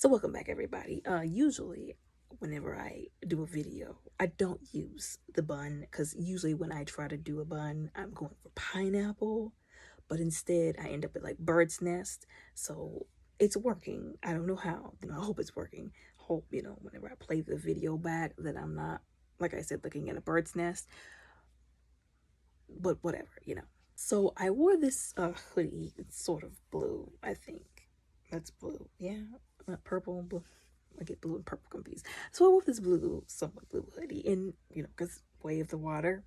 So welcome back, everybody. Usually whenever I do a video, I don't use the bun because usually when I try to do a bun, I'm going for pineapple, but instead I end up with like bird's nest. So it's working. I don't know how. I hope it's working. Hope, whenever I play the video back that I'm not, like I said, looking at a bird's nest. But whatever. So I wore this hoodie. It's sort of blue, I think. That's blue. Yeah, not purple, blue. I get blue and purple confused. So I wore this somewhat blue hoodie, and because way of the water.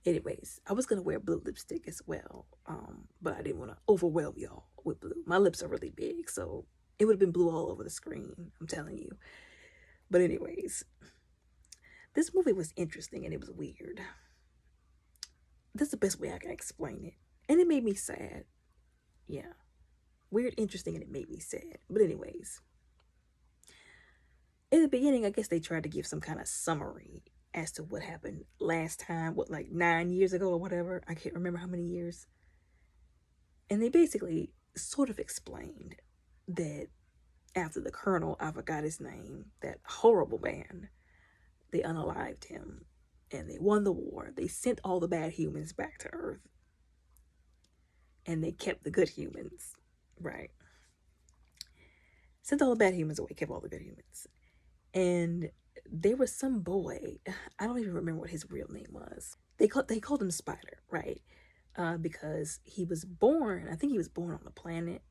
Anyways, I was gonna wear blue lipstick as well, but I didn't want to overwhelm y'all with blue. My lips are really big, so it would have been blue all over the screen. I'm telling you. But anyways, this movie was interesting and it was weird. That's the best way I can explain it, and it made me sad. Yeah, weird, interesting, and it made me sad. But anyways. In the beginning, I guess they tried to give some kind of summary as to what happened last time, like 9 years ago or whatever. I can't remember how many years. And they basically sort of explained that after the colonel, I forgot his name, that horrible man, they unalived him and they won the war. They sent all the bad humans back to Earth and they kept the good humans, right? Sent all the bad humans away, kept all the good humans. And there was some boy, I don't even remember what his real name was. They called him Spider, right? Because he was born, I think he was born on the planet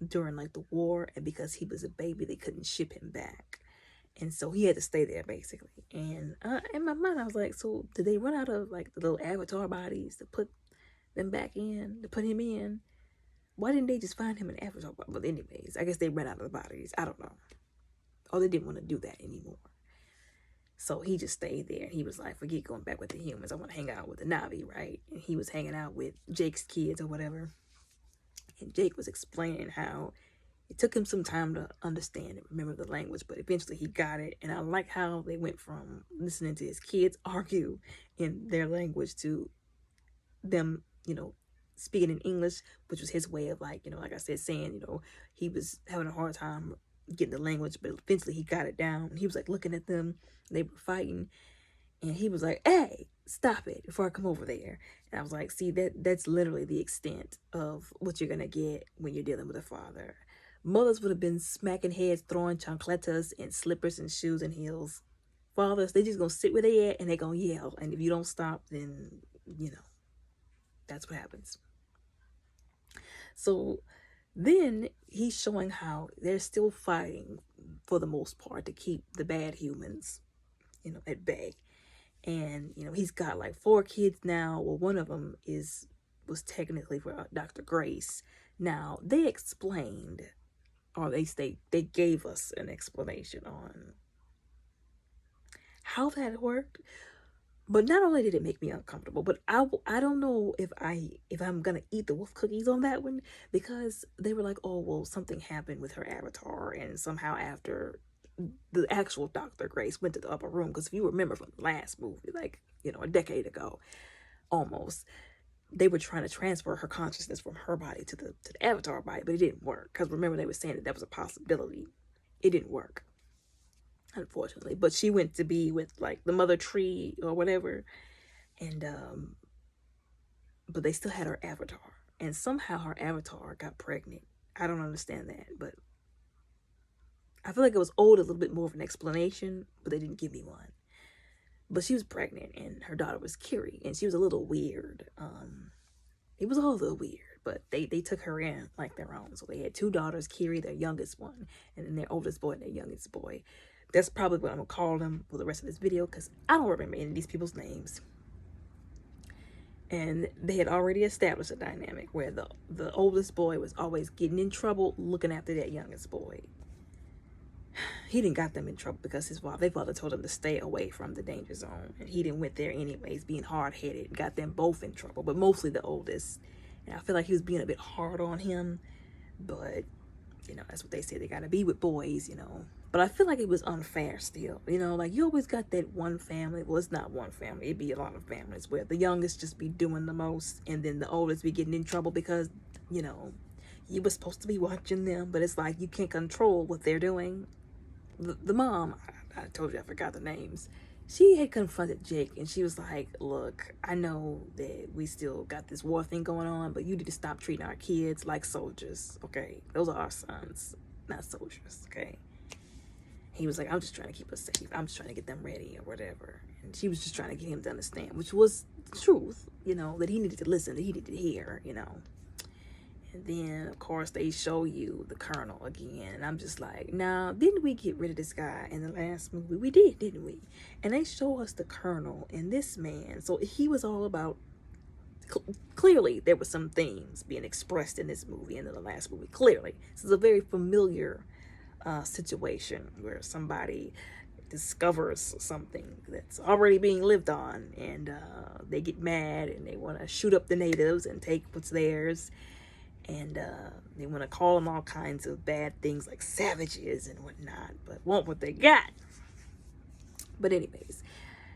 during like the war, and because he was a baby, they couldn't ship him back. And so he had to stay there basically. And in my mind, I was like, so did they run out of like the little avatar bodies to put them back in, to put him in? Why didn't they just find him an avatar body? But anyways, I guess they ran out of the bodies. I don't know. Oh, they didn't want to do that anymore. So he just stayed there. He was like, forget going back with the humans. I want to hang out with the Navi, right? And he was hanging out with Jake's kids or whatever. And Jake was explaining how it took him some time to understand and remember the language, but eventually he got it. And I like how they went from listening to his kids argue in their language to them, speaking in English, which was his way of like I said, saying, he was having a hard time getting the language, but eventually he got it down. He was like looking at them, they were fighting, and he was like, hey, stop it before I come over there. And I was like, see, that's literally the extent of what you're gonna get when you're dealing with a father. Mothers would have been smacking heads, throwing chancletas and slippers and shoes and heels. Fathers, they just gonna sit where they at and they gonna yell, and if you don't stop, then that's what happens. So then he's showing how they're still fighting for the most part to keep the bad humans, at bay. And, he's got like 4 kids now. Well, one of them was technically for Dr. Grace. Now, they explained, or they gave us an explanation on how that worked. But not only did it make me uncomfortable, but I don't know if I'm gonna eat the wolf cookies on that one, because they were like, oh well, something happened with her avatar, and somehow after the actual Dr. Grace went to the upper room, because if you remember from the last movie, like a decade ago, almost, they were trying to transfer her consciousness from her body to the avatar body, but it didn't work, because remember they were saying that was a possibility. It didn't work, unfortunately. But she went to be with like the mother tree or whatever, and but they still had her avatar, and somehow her avatar got pregnant. I don't understand that, but I feel like it was owed a little bit more of an explanation, but they didn't give me one. But she was pregnant, and her daughter was Kiri, and she was a little weird. It was all a little weird, but they took her in like their own. So they had 2 daughters, Kiri, their youngest one, and then their oldest boy and their youngest boy. That's probably what I'm gonna call them for the rest of this video, because I don't remember any of these people's names. And they had already established a dynamic where the oldest boy was always getting in trouble looking after that youngest boy. He didn't got them in trouble because their father told him to stay away from the danger zone, and he didn't went there anyways, being hard-headed, got them both in trouble, but mostly the oldest. And I feel like he was being a bit hard on him, but that's what they say, they gotta be with boys, But I feel like it was unfair still, like you always got that one family. Well, it's not one family, it'd be a lot of families where the youngest just be doing the most, and then the oldest be getting in trouble because, you you were supposed to be watching them, but it's like you can't control what they're doing. The mom, I told you I forgot the names. She had confronted Jake and she was like, look, I know that we still got this war thing going on, but you need to stop treating our kids like soldiers, okay? Those are our sons, not soldiers, okay? He was like, I'm just trying to keep us safe. I'm just trying to get them ready or whatever. And she was just trying to get him to understand, which was the truth, you know, that he needed to listen, that he needed to hear, you know. And then, of course, they show you the Colonel again. And I'm just like, now, didn't we get rid of this guy in the last movie? We did, didn't we? And they show us the Colonel and this man. So he was all about, clearly, there were some themes being expressed in this movie and in the last movie. Clearly. This is a very familiar situation where somebody discovers something that's already being lived on. And they get mad and they want to shoot up the natives and take what's theirs. And they want to call them all kinds of bad things like savages and whatnot, but want what they got. But anyways,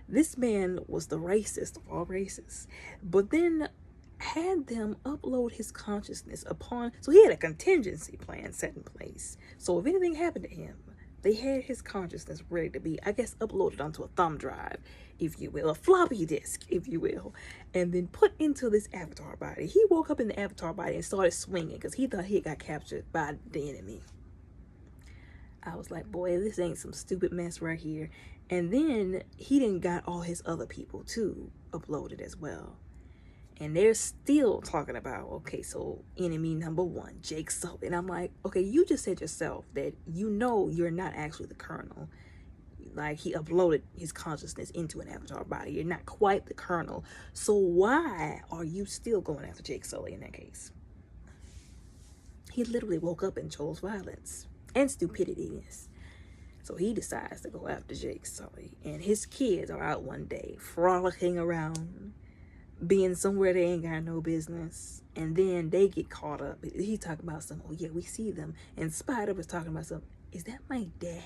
this man was the racist of all races, but then had them upload his consciousness upon, so he had a contingency plan set in place. So if anything happened to him, they had his consciousness ready to be, I guess, uploaded onto a thumb drive, if you will, a floppy disk, if you will, and then put into this avatar body. He woke up in the avatar body and started swinging because he thought he got captured by the enemy. I was like, boy, this ain't some stupid mess right here. And then he didn't got all his other people too uploaded as well. And they're still talking about, okay, so enemy number one, Jake Sully. And I'm like, okay, you just said yourself that you know you're not actually the Colonel. Like, he uploaded his consciousness into an avatar body. You're not quite the Colonel. So why are you still going after Jake Sully in that case? He literally woke up and chose violence and stupidity. So he decides to go after Jake Sully. And his kids are out one day frolicking around, being somewhere they ain't got no business, and then they get caught up. He's talking about some, oh yeah, we see them, and Spider was talking about some, is that my dad?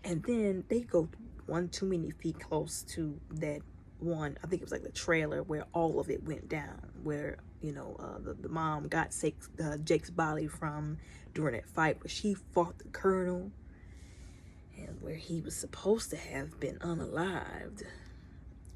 And then they go one too many feet close to that one, I think it was like the trailer where all of it went down, where, you know, the mom got Jake's body from during that fight where she fought the Colonel, and where he was supposed to have been unalived.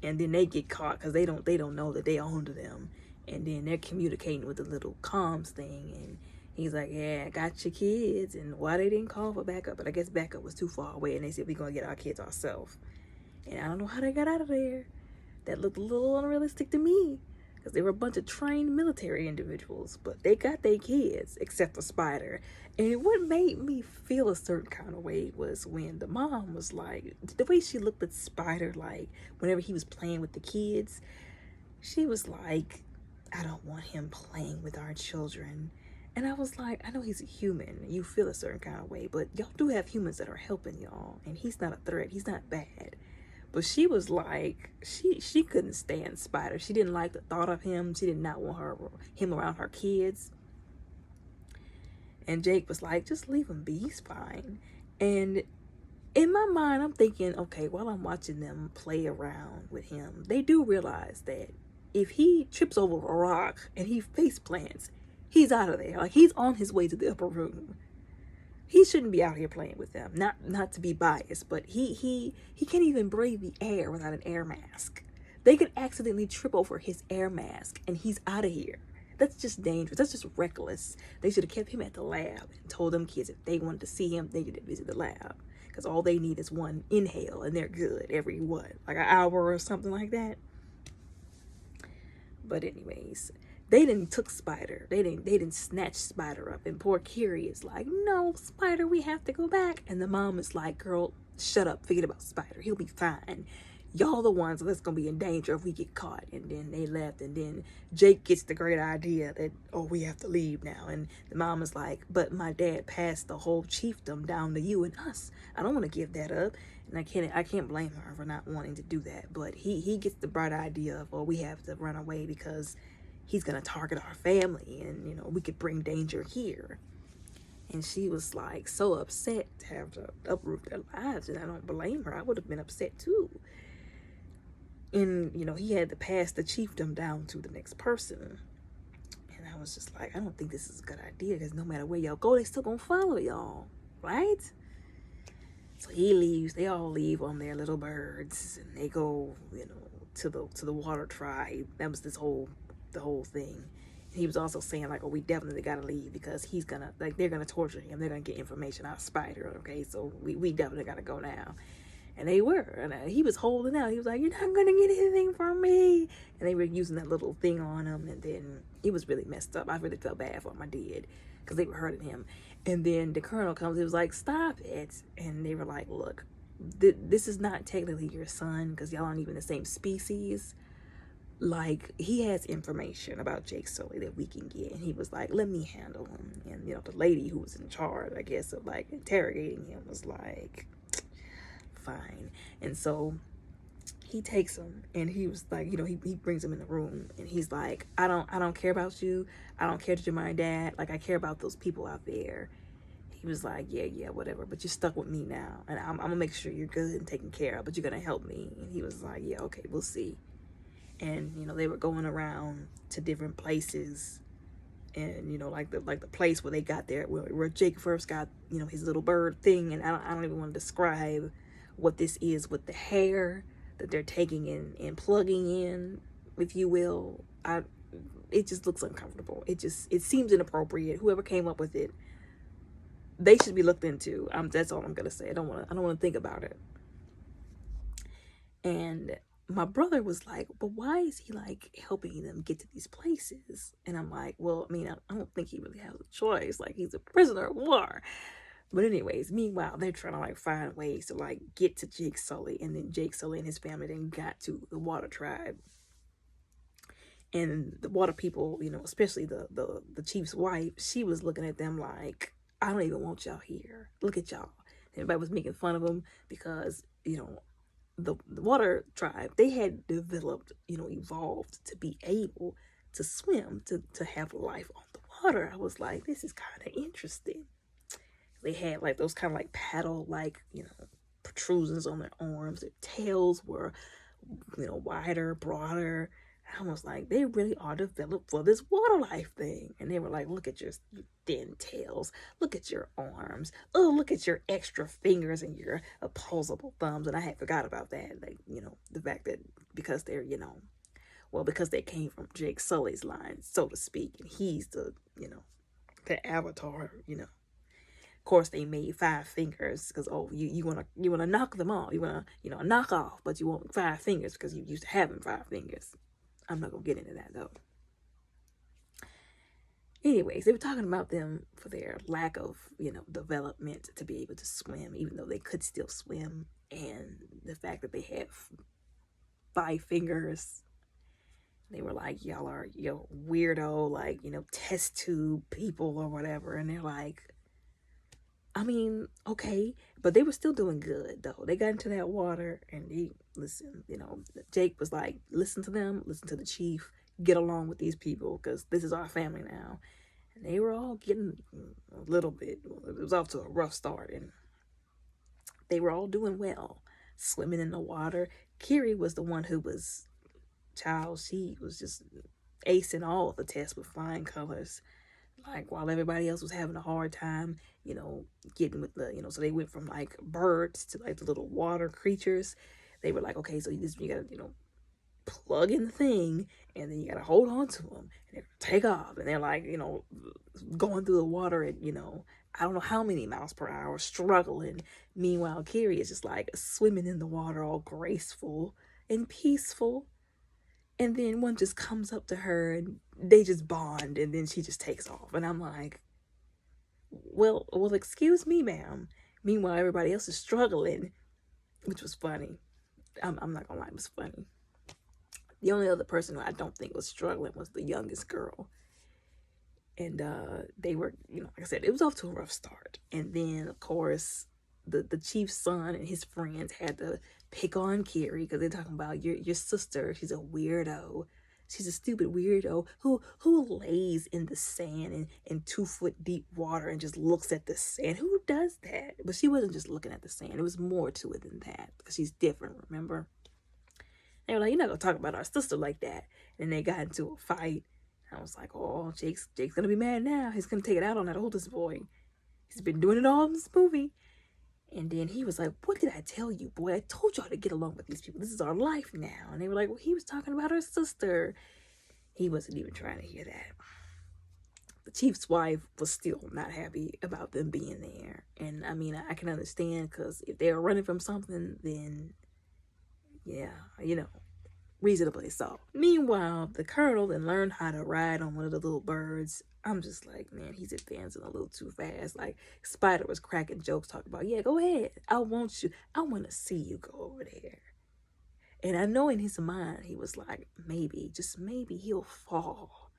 And then they get caught because they don't know that they owned them. And then they're communicating with the little comms thing. And he's like, yeah, I got your kids. And why they didn't call for backup? But I guess backup was too far away. And they said, we're going to get our kids ourselves. And I don't know how they got out of there. That looked a little unrealistic to me. Because they were a bunch of trained military individuals. But they got their kids, except for Spider. And what made me feel a certain kind of way was when the mom was like, the way she looked at Spider, like, whenever he was playing with the kids, she was like, I don't want him playing with our children. And I was like, I know he's a human. You feel a certain kind of way. But y'all do have humans that are helping y'all. And he's not a threat. He's not bad. But she was like, she couldn't stand Spider. She didn't like the thought of him. She did not want him around her kids. And Jake was like, just leave him be. He's fine. And in my mind, I'm thinking, okay, while I'm watching them play around with him, they do realize that if he trips over a rock and he face plants, he's out of there. Like, he's on his way to the upper room. He shouldn't be out here playing with them. Not to be biased, but he can't even breathe the air without an air mask. They could accidentally trip over his air mask and he's out of here. That's just dangerous. That's just reckless. They should have kept him at the lab and told them kids if they wanted to see him, they needed to visit the lab. Because all they need is one inhale and they're good every, what, like an hour or something like that. But anyways, they didn't took Spider. They didn't snatch Spider up. And poor Carrie is like, no, Spider, we have to go back. And the mom is like, girl, shut up. Forget about Spider. He'll be fine. Y'all the ones that's going to be in danger if we get caught. And then they left. And then Jake gets the great idea that, oh, we have to leave now. And the mom is like, but my dad passed the whole chiefdom down to you and us. I don't want to give that up. And I can't blame her for not wanting to do that. But he gets the bright idea of, oh, we have to run away because he's going to target our family. And, you know, we could bring danger here. And she was like so upset to have to uproot their lives. And I don't blame her. I would have been upset too. And, you know, he had to pass the chiefdom down to the next person. And I I was just like, I don't think this is a good idea, because no matter where y'all go, they still gonna follow y'all, right? So he leaves. They all leave on their little birds, and they go, to the water tribe. That was the whole thing. He was also saying like, oh, we definitely gotta leave, because he's gonna, like, they're gonna torture him. They're gonna get information out of Spider. Okay, so we definitely gotta go now. And they were, and he was holding out. He was like, "You're not gonna get anything from me." And they were using that little thing on him, and then he was really messed up. I really felt bad for him. I did, because they were hurting him. And then the colonel comes. He was like, "Stop it!" And they were like, "Look, this is not technically your son, because y'all aren't even the same species. Like, he has information about Jake Sully that we can get." And he was like, "Let me handle him." And the lady who was in charge, I guess, of like interrogating him was like, fine. And so he takes him, and he was like, he brings him in the room, and he's like, I don't care about you. I don't care that you're my dad. Like, I care about those people out there. He was like, yeah, whatever, but you're stuck with me now, and I'm gonna make sure you're good and taken care of, but you're gonna help me. And he was like, yeah, okay, we'll see. And they were going around to different places, and like the place where they got there, where Jake first got his little bird thing. And I don't even want to describe what this is with the hair that they're taking in and plugging in, if you will. It just looks uncomfortable. It seems inappropriate. Whoever came up with it, they should be looked into. That's all I'm gonna say. I don't want to think about it. And my brother was like, "But why is he like helping them get to these places?" And I'm like, well, I mean, I don't think he really has a choice. Like, he's a prisoner of war. But anyways, meanwhile, they're trying to like find ways to like get to Jake Sully, and then Jake Sully and his family then got to the Water Tribe. And the water people, especially the chief's wife, she was looking at them like, I don't even want y'all here. Look at y'all. Everybody was making fun of them because, the Water Tribe, they had developed, evolved to be able to swim, to have life on the water. I was like, this is kind of interesting. They had like those kind of like paddle, like, protrusions on their arms. Their tails were, wider, broader. I was like, they really are developed for this water life thing. And they were like, look at your thin tails. Look at your arms. Oh, look at your extra fingers and your opposable thumbs. And I had forgot about that. Like, the fact that because they're, because they came from Jake Sully's line, so to speak. And he's the, the avatar, Of course, they made 5 fingers because, oh, you wanna knock them off. You wanna, knock off, but you want 5 fingers because you used to having 5 fingers. I'm not gonna get into that though. Anyways, they were talking about them for their lack of, development to be able to swim, even though they could still swim, and the fact that they have 5 fingers. They were like, y'all are, weirdo, like, test tube people or whatever. And they're like, I mean, okay, but they were still doing good though. They got into that water, and they listen. Jake was like, listen to them, listen to the chief, get along with these people because this is our family now. And they were all getting a little bit. It was off to a rough start, and they were all doing well, swimming in the water. Kiri was the one who was, she was just acing all of the tests with flying colors. Like, while everybody else was having a hard time, getting with the, so they went from like birds to like the little water creatures. They were like, okay, so you gotta, plug in the thing, and then you gotta hold on to them, and they're take off, and they're like, going through the water at, I don't know how many miles per hour, struggling. Meanwhile, Kiri is just like swimming in the water, all graceful and peaceful. And then one just comes up to her, and they just bond, and then she just takes off. And I'm like, well, excuse me, ma'am. Meanwhile, everybody else is struggling, which was funny. I'm not gonna lie, it was funny. The only other person who I don't think was struggling was the youngest girl. And they were, like I said, it was off to a rough start. And then, of course, the chief's son and his friends had to pick on Kiri because they're talking about your sister. She's a weirdo. She's a stupid weirdo who lays in the sand in 2-foot deep water and just looks at the sand. Who does that? But she wasn't just looking at the sand. It was more to it than that because she's different, remember? They were like, you're not going to talk about our sister like that. And they got into a fight. I was like, oh, Jake's gonna be mad now. He's gonna take it out on that oldest boy. He's been doing it all in this movie. And then he was like, what did I tell you, boy? I told y'all to get along with these people. This is our life now. And they were like, well, he was talking about her sister. He wasn't even trying to hear that. The chief's wife was still not happy about them being there. And I mean, I can understand, because if they're running from something, then yeah, reasonably so. Meanwhile, the colonel then learned how to ride on one of the little birds. I'm just like, man, he's advancing a little too fast. Like, Spider was cracking jokes, talking about, yeah, go ahead. I want to see you go over there. And I know in his mind, he was like, maybe, just maybe he'll fall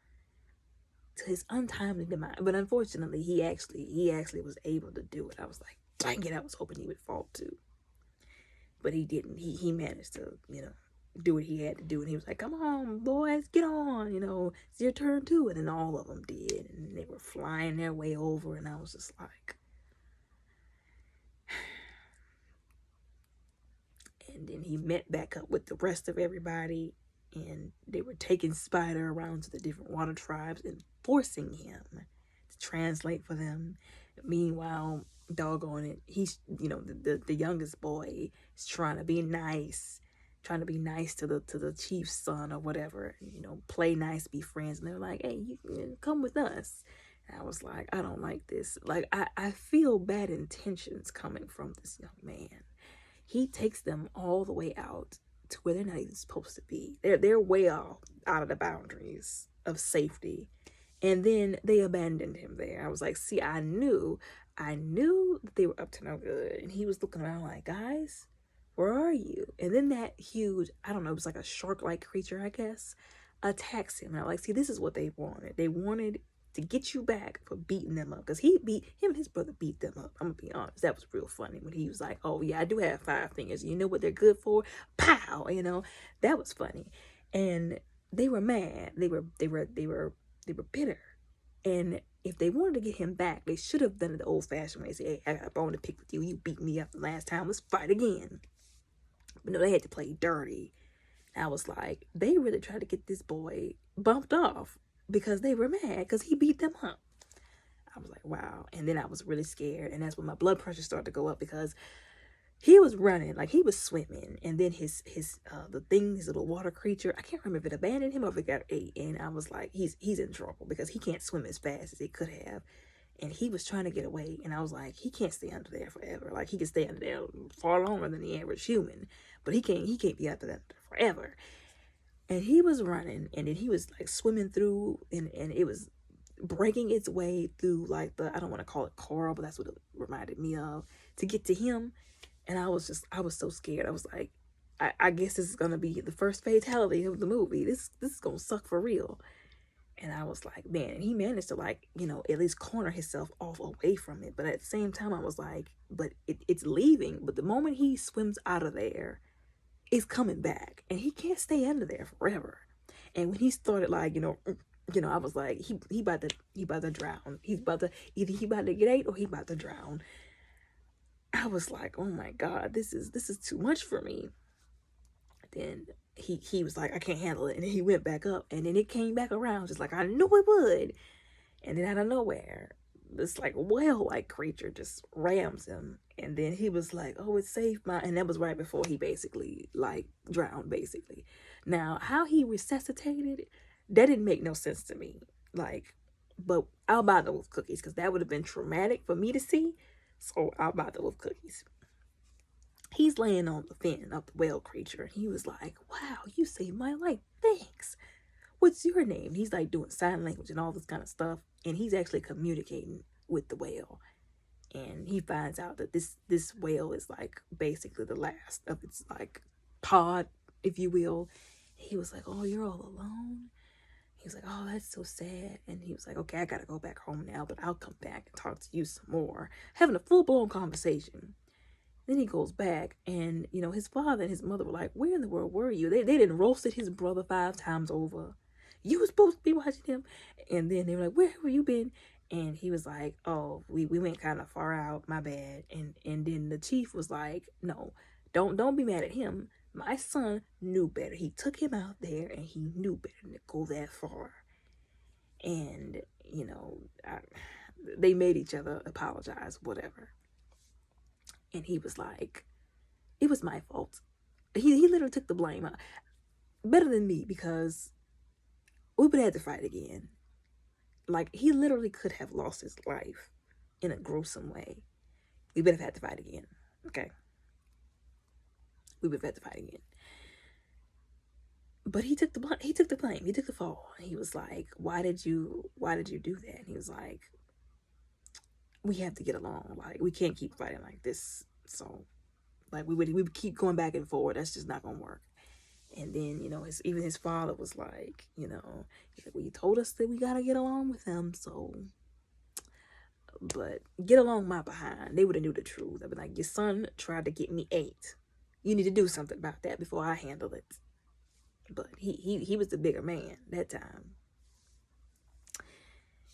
to his untimely demise. But unfortunately, he actually was able to do it. I was like, dang it, I was hoping he would fall too. But he didn't. He managed to, do what he had to do. And he was like, come on, boys, get on, it's your turn too. And then all of them did. And they were flying their way over. And I was just like, and then he met back up with the rest of everybody. And they were taking Spider around to the different water tribes and forcing him to translate for them. Meanwhile, doggone it, he's, the youngest boy is trying to be nice to the chief's son or whatever, play nice, be friends. And they were like, hey, you can come with us. And I was like, I don't like this. Like, I feel bad intentions coming from this young man. He takes them all the way out to where they're not even supposed to be. They're way out of the boundaries of safety. And then they abandoned him there. I was like, see, I knew that they were up to no good. And he was looking around like, guys, where are you? And then that huge, I don't know, it was like a shark-like creature, I guess, attacks him. And I'm like, see, this is what they wanted. They wanted to get you back for beating them up. Because him and his brother beat them up. I'm going to be honest. That was real funny when he was like, oh, yeah, I do have 5 fingers. You know what they're good for? Pow! That was funny. And they were mad. They were bitter. And if they wanted to get him back, they should have done it the old-fashioned way. Say, hey, I got a bone to pick with you. You beat me up the last time. Let's fight again. But no, they had to play dirty. I was like, they really tried to get this boy bumped off because they were mad because he beat them up. I was like, wow. And then I was really scared. And that's when my blood pressure started to go up, because he was running, like he was swimming. And then his little water creature, I can't remember if it abandoned him or if it got ate. And I was like, he's in trouble because he can't swim as fast as he could have. And he was trying to get away. And I was like, he can't stay under there forever. Like, he can stay under there far longer than the average human. But he can't be under there forever. And he was running. And then he was like swimming through. And it was breaking its way through like I don't want to call it coral, but that's what it reminded me of, to get to him. And I was so scared. I was like, I guess this is going to be the first fatality of the movie. This is going to suck for real. And I was like, man, and he managed to at least corner himself off away from it. But at the same time, I was like, but it's leaving. But the moment he swims out of there, it's coming back. And he can't stay under there forever. And when he started I was like, he about to drown. Either he about to get ate or he about to drown. I was like, oh my God, this is too much for me. Then he was like, I can't handle it. And then he went back up, and then it came back around just like I knew it would. And then out of nowhere, this like whale-like creature just rams him. And then he was like, oh, it's safe, and that was right before he basically like drowned, basically. Now, how he resuscitated, that didn't make no sense to me. Like, but I'll buy those cookies, because that would have been traumatic for me to see. So I'll buy those cookies. He's laying on the fin of the whale creature. And he was like, wow, you saved my life. Thanks. What's your name? He's like doing sign language and all this kind of stuff. And he's actually communicating with the whale. And he finds out that this whale is like basically the last of its like pod, if you will. He was like, oh, you're all alone? He was like, oh, that's so sad. And he was like, okay, I got to go back home now, but I'll come back and talk to you some more. Having a full-blown conversation. Then he goes back, and, his father and his mother were like, where in the world were you? They done roasted his brother 5 times over. You were supposed to be watching him. And then they were like, where have you been? And he was like, oh, we went kind of far out, my bad. And then the chief was like, no, don't be mad at him. My son knew better. He took him out there, and he knew better than to go that far. And, they made each other apologize, whatever. And he was like, it was my fault. He literally took the blame. Better than me, because we would have to fight again. Like, he literally could have lost his life in a gruesome way. We would have had to fight again. Okay. We would have had to fight again. But he took the blame. He took the blame. He took the fall. He was like, why did you do that? And he was like, we have to get along. Like, we can't keep fighting like this. So, like, we would keep going back and forward. That's just not gonna work. And then, even his father was like, he's like, well, you told us that we gotta get along with him, so, but get along my behind. They would have knew the truth. I'd be like, your son tried to get me 8. You need to do something about that before I handle it. But he was the bigger man that time.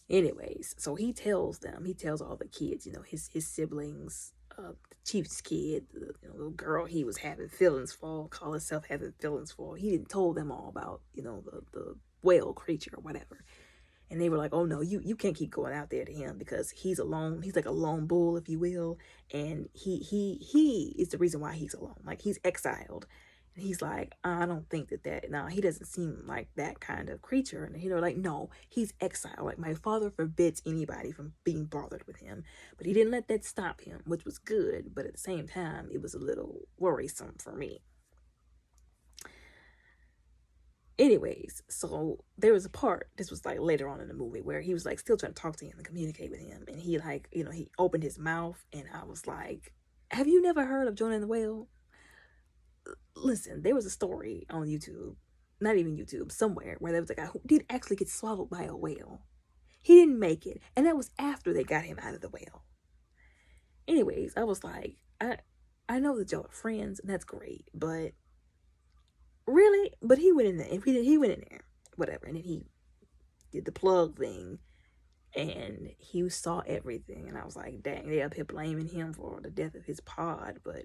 Anyways, so he tells all the kids, his siblings, the chief's kid, the little girl he was having feelings for, call herself having feelings for. He didn't told them all about, the whale creature or whatever. And they were like, oh no, you can't keep going out there to him, because he's alone. He's like a lone bull, if you will. And he is the reason why he's alone. Like, he's exiled. And he's like, I don't think he doesn't seem like that kind of creature. And like, no, he's exiled. Like, my father forbids anybody from being bothered with him. But he didn't let that stop him, which was good. But at the same time, it was a little worrisome for me. Anyways, so there was a part, this was like later on in the movie, where he was like still trying to talk to him and communicate with him. And he like, he opened his mouth, and I was like, have you never heard of Jonah and the Whale? Listen, there was a story on YouTube, not even YouTube, somewhere, where there was a guy who did actually get swallowed by a whale. He didn't make it, and that was after they got him out of the whale. Anyways, I was like, I know that y'all are friends, and that's great, but really? But he went in there, he went in there, whatever, and then he did the plug thing, and he saw everything, and I was like, dang, they up here blaming him for the death of his pod, but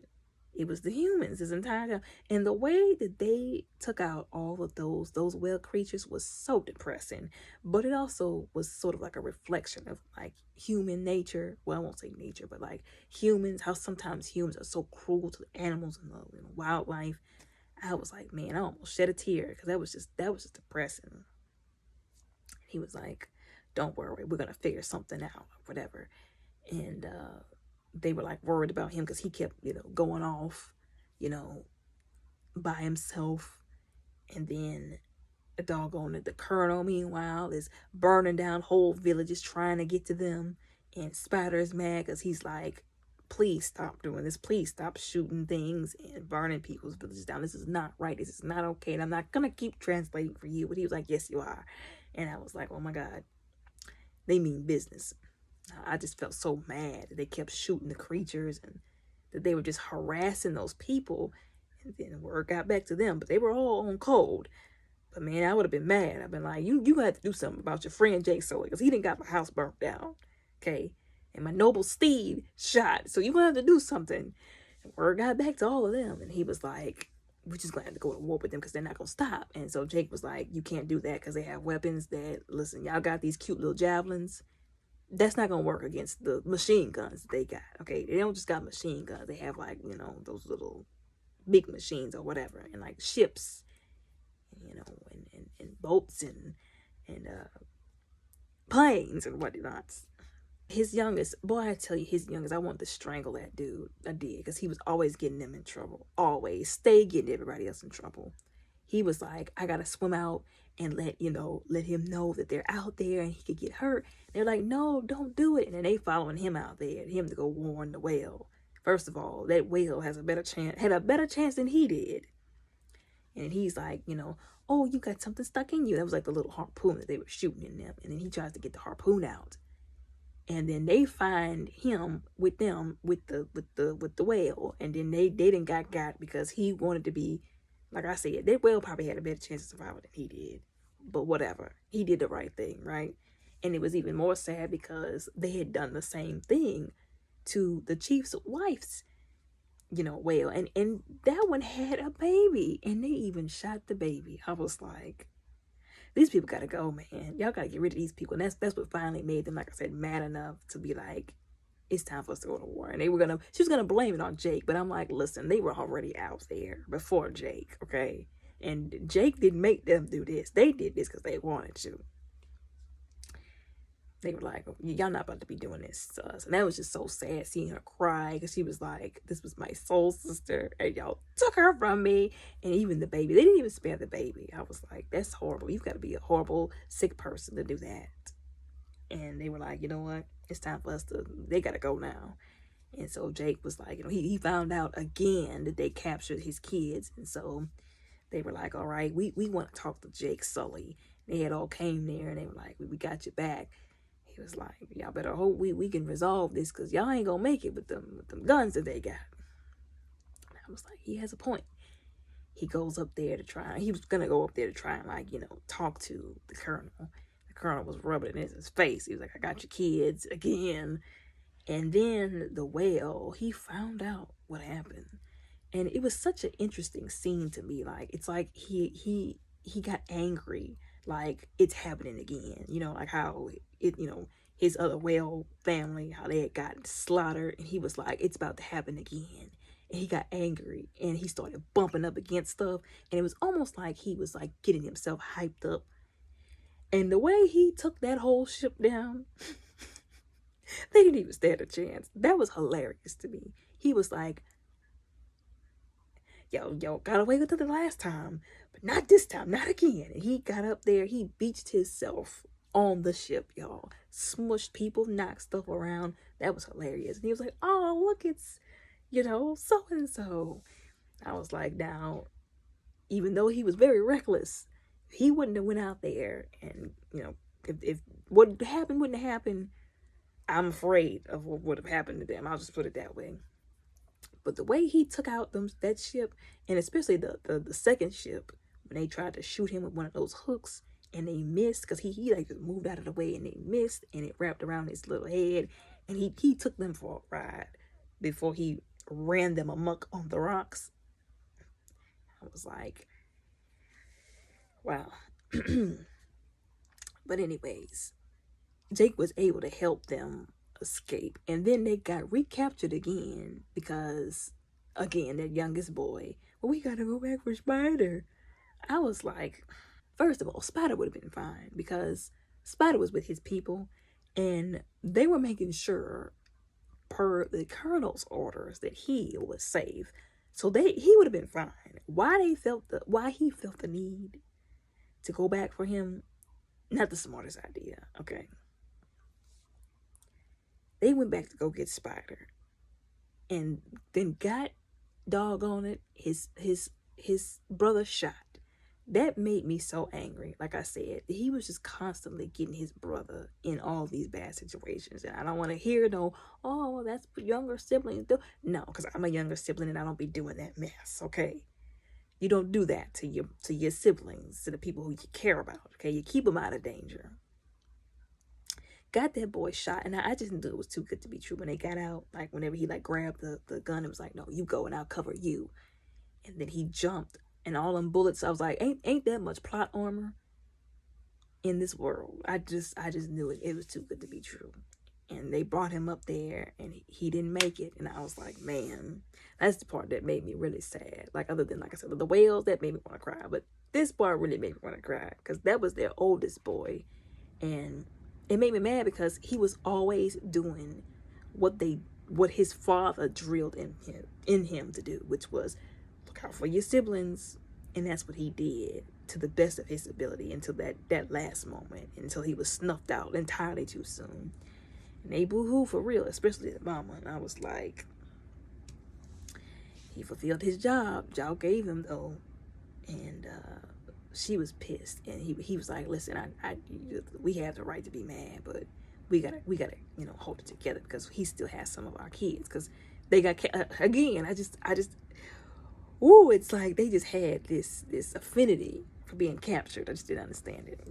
it was the humans his entire time. And the way that they took out all of those whale creatures was so depressing. But it also was sort of like a reflection of like human nature. Well, I won't say nature, but like humans, how sometimes humans are so cruel to the animals and the wildlife. I was like, man, I almost shed a tear, because that was just depressing. He was like, don't worry, we're gonna figure something out, or whatever. And they were like worried about him, because he kept, going off, by himself. And then the doggone the colonel, meanwhile, is burning down whole villages trying to get to them. And Spider is mad, because he's like, please stop doing this. Please stop shooting things and burning people's villages down. This is not right. This is not okay. And I'm not going to keep translating for you. But he was like, yes, you are. And I was like, oh my God, they mean business. I just felt so mad that they kept shooting the creatures, and that they were just harassing those people. And then the word got back to them, but they were all on cold. But man, I would have been mad. I've been like, you got to do something about your friend Jay Sully, because he didn't got my house burnt down. Okay. And my noble steed shot. So you're going to have to do something. And word got back to all of them. And he was like, we're just going to have to go to war with them, because they're not going to stop. And so Jake was like, you can't do that, because they have weapons that, listen, y'all got these cute little javelins. That's not going to work against the machine guns that they got. Okay. They don't just got machine guns. They have like, those little big machines or whatever. And like ships, and boats and planes and whatnot. His youngest, boy, I tell you, I wanted to strangle that dude. I did, because he was always getting them in trouble. Always. Stay getting everybody else in trouble. He was like, I gotta swim out and let him know that they're out there and he could get hurt. They're like, no, don't do it. And then they following him out there, him to go warn the whale. First of all, that whale had a better chance than he did. And he's like, oh, you got something stuck in you. That was like the little harpoon that they were shooting in them. And then he tries to get the harpoon out. And then they find him with the whale. And then they didn't got because he wanted to be, like I said, that whale probably had a better chance of survival than he did. But whatever. He did the right thing, right? And it was even more sad because they had done the same thing to the chief's wife's, whale. And that one had a baby. And they even shot the baby. I was like, these people gotta go, man. Y'all gotta get rid of these people. And that's what finally made them, like I said, mad enough to be like, it's time for us to go to war. And she was gonna blame it on Jake, but I'm like, listen, they were already out there before Jake, okay? And Jake didn't make them do this. They did this because they wanted to. They were like, y'all not about to be doing this to us. And that was just so sad seeing her cry, because she was like, this was my soul sister and y'all took her from me. And even the baby, they didn't even spare the baby. I was like, that's horrible. You've got to be a horrible, sick person to do that. And they were like, you know what? It's time for us to, they got to go now. And so Jake was like, he found out again that they captured his kids. And so they were like, all right, we want to talk to Jake Sully. They had all came there and they were like, we got you back. He was like, y'all better hope we can resolve this, because y'all ain't gonna make it with them guns that they got. And I was like, he has a point. He goes up there to try. He was gonna go up there to try and, like, talk to the colonel. The colonel was rubbing it in his face. He was like, I got your kids again. And then the whale, he found out what happened. And it was such an interesting scene to me. Like, it's like he got angry, like it's happening again. Like how it, his other whale family, how they had gotten slaughtered, and he was like, it's about to happen again. And he got angry and he started bumping up against stuff. And it was almost like he was like getting himself hyped up. And the way he took that whole ship down, they didn't even stand a chance. That was hilarious to me. He was like, yo, got away with it the last time, but not this time, not again. And he got up there, he beached himself on the ship, y'all. Smushed people, knocked stuff around. That was hilarious. And he was like, oh, look, it's, so-and-so. I was like, now, even though he was very reckless, he wouldn't have went out there and, if what happened wouldn't have happened, I'm afraid of what would have happened to them. I'll just put it that way. But the way he took out that ship, and especially the second ship, when they tried to shoot him with one of those hooks and they missed, because he like just moved out of the way and they missed, and it wrapped around his little head, and he took them for a ride before he ran them amok on the rocks. I was like, wow. But anyways, Jake was able to help them escape, and then they got recaptured again because, again, that youngest boy, well, we gotta go back for Spider. I was like, first of all, Spider would have been fine because Spider was with his people and they were making sure, per the colonel's orders, that he was safe. So he would have been fine. Why he felt the need to go back for him, not the smartest idea. Okay. They went back to go get Spider, and then got, doggone it, his brother shot. That made me so angry. Like I said, he was just constantly getting his brother in all these bad situations, and I don't want to hear no, oh, well, that's younger siblings do. No, because I'm a younger sibling and I don't be doing that mess. Okay, you don't do that to your siblings, to the people who you care about. Okay, you keep them out of danger. Got that boy shot, and I just knew it was too good to be true. When they got out, like whenever he like grabbed the gun, it was like, no, you go and I'll cover you. And then he jumped, and all them bullets, I was like, ain't that much plot armor in this world. I just knew it was too good to be true. And they brought him up there, and he didn't make it. And I was like, man, that's the part that made me really sad. Like, other than, like I said, the whales, that made me want to cry. But this part really made me want to cry, because that was their oldest boy. And it made me mad because he was always doing what his father drilled in him to do, which was look out for your siblings. And that's what he did to the best of his ability until that last moment, until he was snuffed out entirely too soon. And they boo-hoo for real, especially the mama. And I was like, he fulfilled his job. Y'all gave him, though. And she was pissed, and he was like, listen, we have the right to be mad, but we gotta hold it together, because he still has some of our kids, because they got again. I just it's like they just had this affinity for being captured. I just didn't understand it,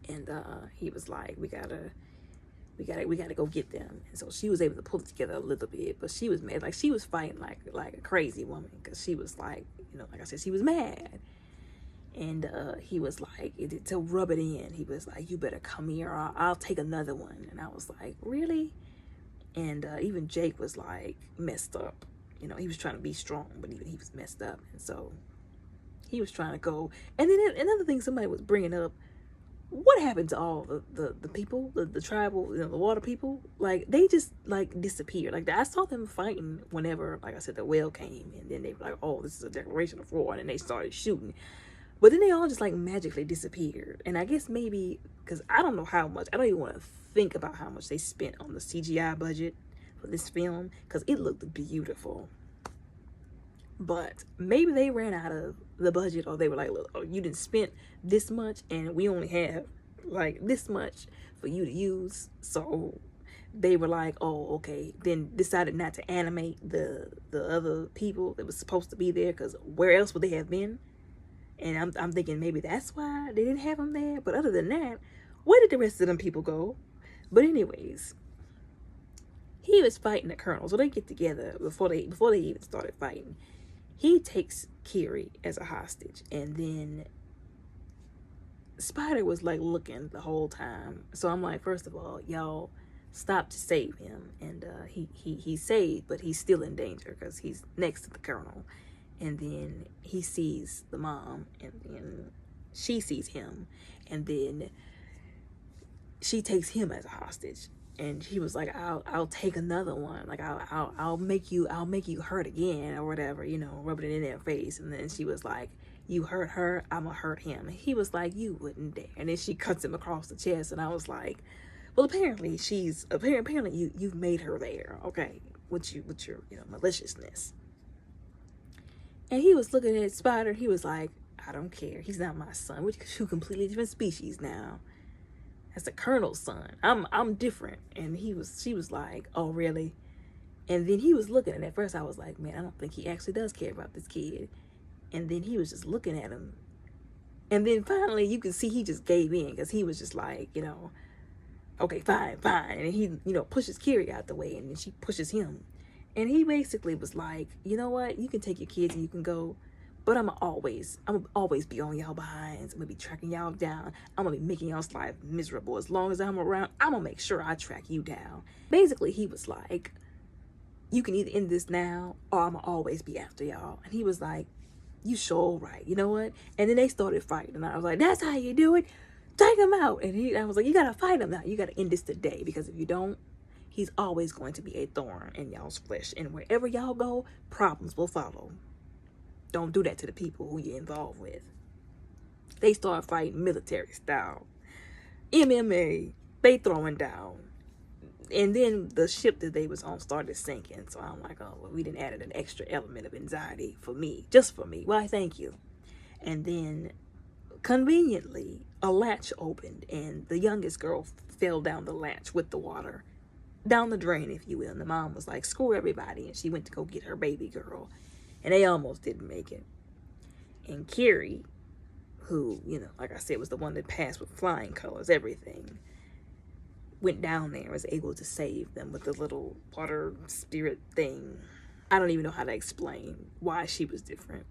And he was like, we gotta go get them. And so she was able to pull it together a little bit, but she was mad. Like, she was fighting like a crazy woman, because she was like, like I said, she was mad. And he was like, to rub it in, he was like, you better come here, or I'll take another one. And I was like, really? And even Jake was like messed up. You know, he was trying to be strong, but even he was messed up. And so he was trying to go. And then another thing somebody was bringing up, what happened to all the people, the tribal, the water people? Like, they just like disappeared. Like, I saw them fighting whenever, like I said, the whale came, and then they were like, oh, this is a declaration of war, and then they started shooting. But then they all just like magically disappeared. And I guess maybe because I don't know how much, I don't even want to think about how much they spent on the CGI budget for this film, because it looked beautiful. But maybe they ran out of the budget, or they were like, look, oh, you didn't spend this much and we only have like this much for you to use. So they were like, oh, okay, then decided not to animate the other people that was supposed to be there, because where else would they have been? And I'm thinking maybe that's why they didn't have them there. But other than that, where did the rest of them people go? But anyways, he was fighting the colonel. So they get together before they even started fighting. He takes Kiri as a hostage, and then Spider was like looking the whole time. So I'm like, first of all, y'all stop to save him. And he's saved, but he's still in danger because he's next to the colonel. And then he sees the mom, and then she sees him, and then she takes him as a hostage. And he was like, I'll take another one. Like, I'll make you hurt again, or whatever, you know, rubbing it in their face. And then she was like, you hurt her, I'ma hurt him. And he was like, you wouldn't dare. And then she cuts him across the chest, and I was like, well, apparently you've made her there, okay, with your maliciousness. And he was looking at Spider. He was like, I don't care. He's not my son. We're two completely different species now. That's the colonel's son. I'm different. And she was like, oh, really? And then he was looking, and at first I was like, man, I don't think he actually does care about this kid. And then he was just looking at him. And then finally you can see he just gave in, because he was just like, you know, okay, fine. And he, you know, pushes Kiri out the way, and then she pushes him. And he basically was like, you know what? You can take your kids and you can go, but I'm always be on y'all behinds. I'm gonna be tracking y'all down. I'm gonna be making y'all's life miserable. As long as I'm around, I'm gonna make sure I track you down. Basically, he was like, you can either end this now, or I'm gonna always be after y'all. And he was like, you sure right. You know what? And then they started fighting, and I was like, that's how you do it. Take him out. And I was like, you gotta fight him now. You gotta end this today, because if you don't, he's always going to be a thorn in y'all's flesh. And wherever y'all go, problems will follow. Don't do that to the people who you're involved with. They start fighting military style. MMA, they throwing down. And then the ship that they was on started sinking. So I'm like, oh, well, we didn't add an extra element of anxiety for me. Just for me. Why, thank you. And then, conveniently, a latch opened, and the youngest girl fell down the latch with the water. Down the drain, if you will. And the mom was like, screw everybody. And she went to go get her baby girl. And they almost didn't make it. And Kiri, who, you know, like I said, was the one that passed with flying colors, everything, went down there and was able to save them with the little water spirit thing. I don't even know how to explain why she was different.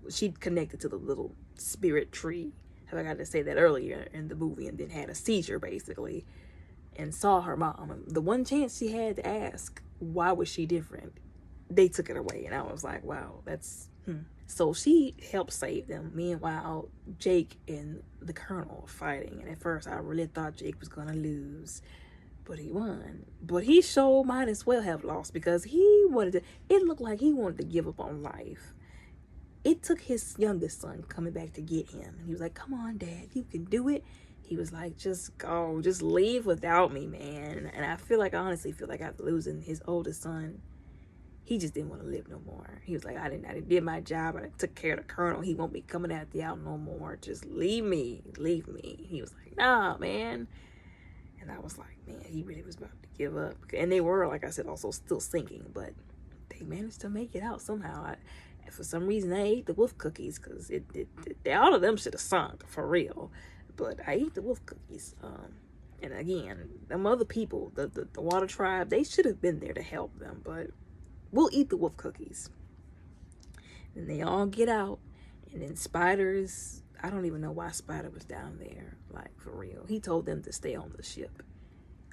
She connected to the little spirit tree. I forgot to say that earlier in the movie, and then had a seizure, basically, and saw her mom. The one chance she had to ask, why was she different? They took it away, and I was like, wow, that's... So she helped save them. Meanwhile, Jake and the colonel were fighting, and at first I really thought Jake was gonna lose, but he won. But he sure might as well have lost, because he wanted to... It looked like he wanted to give up on life. It took his youngest son coming back to get him, and he was like, come on, Dad, you can do it. He was like, just go, just leave without me, man. And I honestly feel like after losing his oldest son, he just didn't want to live no more. He was like, I did my job. I took care of the colonel. He won't be coming after y'all no more. Just leave me. He was like, nah, man. And I was like, man, he really was about to give up. And they were, like I said, also still sinking, but they managed to make it out somehow. For some reason, I ate the wolf cookies, because all of them should have sunk, for real. But I ate the wolf cookies. And again, them other people, the water tribe, they should have been there to help them, but we'll eat the wolf cookies. And they all get out, And then spiders, I don't even know why Spider was down there, like for real. He told them to stay on the ship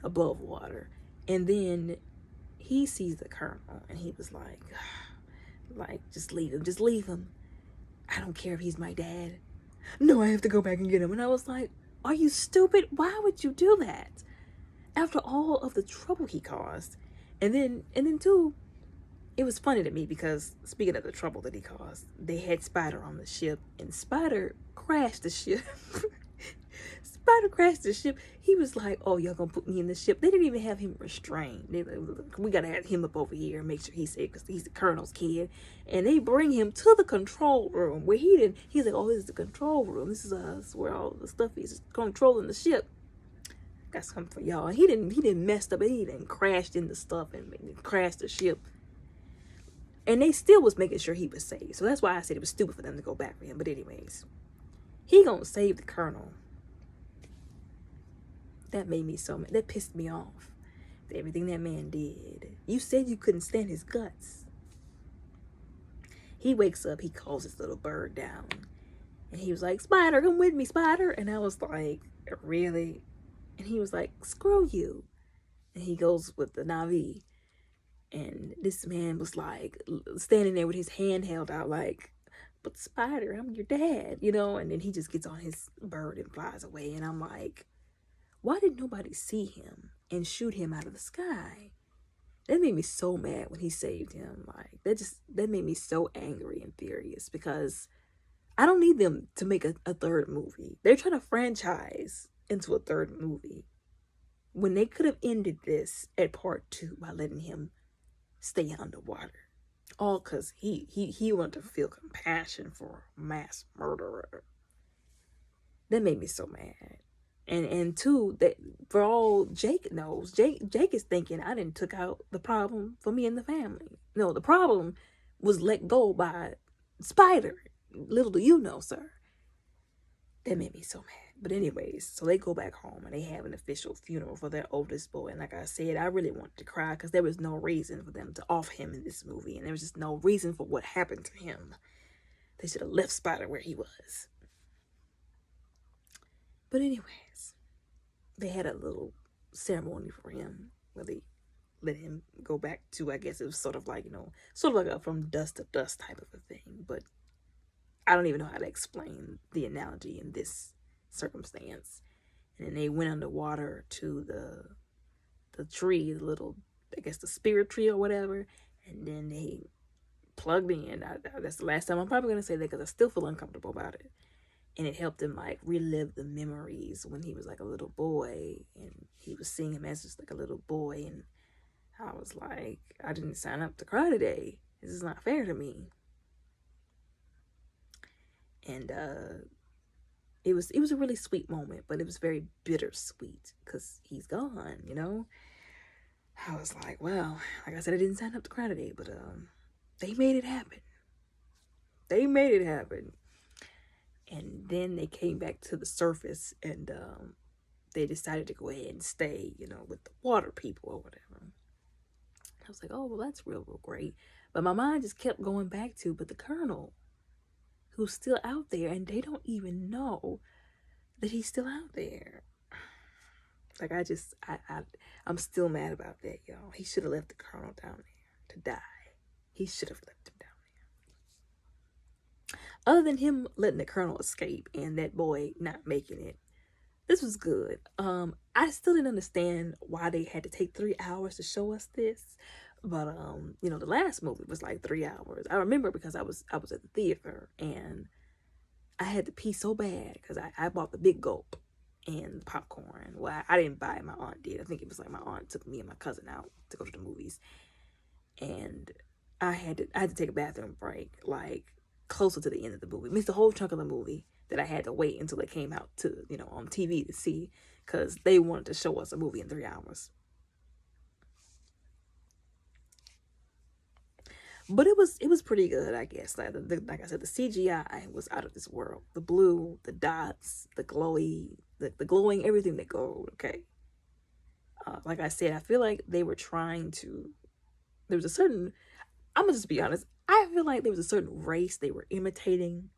above water. And then he sees the colonel and he was like, just leave him. I don't care if he's my dad. No, I have to go back and get him. And I was like, are you stupid? Why would you do that? After all of the trouble he caused. And then too, it was funny to me because speaking of the trouble that he caused, they had Spider on the ship and Spider crashed the ship. Spider crashed the ship. He was like, oh, y'all gonna put me in the ship. They didn't even have him restrained. They like, we gotta have him up over here and make sure he's safe because he's the colonel's kid. And they bring him to the control room where he's like, oh, this is the control room. This is where all the stuff is controlling the ship. Got something for y'all. He didn't mess up. He didn't crashed into stuff and crashed the ship. And they still was making sure he was safe. So that's why I said it was stupid for them to go back for him. But anyways, he gonna save the colonel. That made me so mad. That pissed me off. Everything that man did. You said you couldn't stand his guts. He wakes up. He calls his little bird down. And he was like, Spider, come with me, Spider. And I was like, really? And he was like, screw you. And he goes with the Navi. And this man was like standing there with his hand held out like, but Spider, I'm your dad, you know? And then he just gets on his bird and flies away. And I'm like, why did nobody see him and shoot him out of the sky? That made me so mad when he saved him. Like, that made me so angry and furious because I don't need them to make a third movie. They're trying to franchise into a third movie when they could have ended this at part 2 by letting him stay underwater. All because he wanted to feel compassion for a mass murderer. That made me so mad. And two, that for all Jake knows, Jake is thinking I didn't took out the problem for me and the family. No, the problem was let go by Spider. Little do you know, sir. That made me so mad. But anyways, so they go back home and they have an official funeral for their oldest boy. And like I said, I really wanted to cry because there was no reason for them to off him in this movie. And there was just no reason for what happened to him. They should have left Spider where he was. But anyways, they had a little ceremony for him where they let him go back to, I guess it was sort of like a from dust to dust type of a thing. But I don't even know how to explain the analogy in this circumstance. And then they went underwater to the tree, the little, I guess the spirit tree or whatever. And then they plugged in. That's the last time I'm probably going to say that because I still feel uncomfortable about it. And it helped him like relive the memories when he was like a little boy. And he was seeing him as just like a little boy. And I was like, I didn't sign up to cry today. This is not fair to me. And it was a really sweet moment, but it was very bittersweet because he's gone, you know? I was like, well, like I said, I didn't sign up to cry today, but they made it happen. They made it happen. And then they came back to the surface and they decided to go ahead and stay, with the water people or whatever. I was like, oh, well, that's real great. But my mind just kept going back to, but the colonel, who's still out there, and they don't even know that he's still out there. Like, I'm still mad about that, y'all. He should have left the colonel down there to die. He should have left him down there. Other than him letting the colonel escape and that boy not making it, this was good. I still didn't understand why they had to take 3 hours to show us this. But the last movie was like 3 hours. I remember because I was at the theater and I had to pee so bad because I bought the big gulp and the popcorn. Well, I didn't buy it, my aunt did. I think it was like my aunt took me and my cousin out to go to the movies. And I had to take a bathroom break, like closer to the end of the movie. Missed the whole chunk of the movie that I had to wait until it came out to, on TV to see because they wanted to show us a movie in 3 hours. But it was pretty good, I guess. Like I said, the CGI was out of this world. The blue, the dots, the glowy, the glowing, everything that glowed. Okay. Like I said, I feel like they were trying to. There was a certain. I'm gonna just be honest. I feel like there was a certain race they were imitating,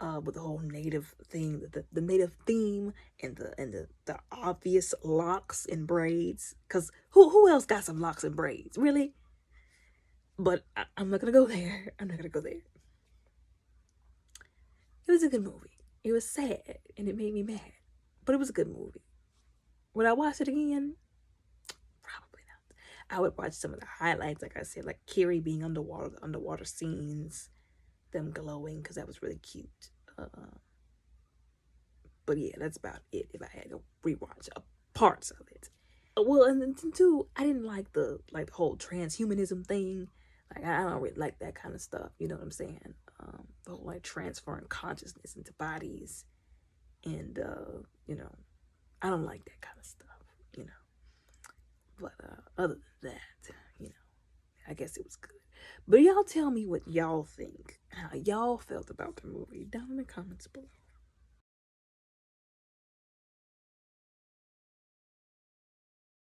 with the whole native thing, the native theme, and the obvious locks and braids. Cause who else got some locks and braids, really? But I'm not gonna go there. I'm not gonna go there. It was a good movie. It was sad and it made me mad, but it was a good movie. Would I watch it again? Probably not. I would watch some of the highlights, like I said, like Carrie being underwater, the underwater scenes, them glowing, because that was really cute. But yeah, that's about it. If I had to rewatch parts of it, well, and then too, I didn't like the whole transhumanism thing. Like I don't really like that kind of stuff. You know what I'm saying? The whole like transferring consciousness into bodies, and you know, I don't like that kind of stuff. You know, but other than that, you know, I guess it was good. But y'all tell me what y'all think, how y'all felt about the movie down in the comments below.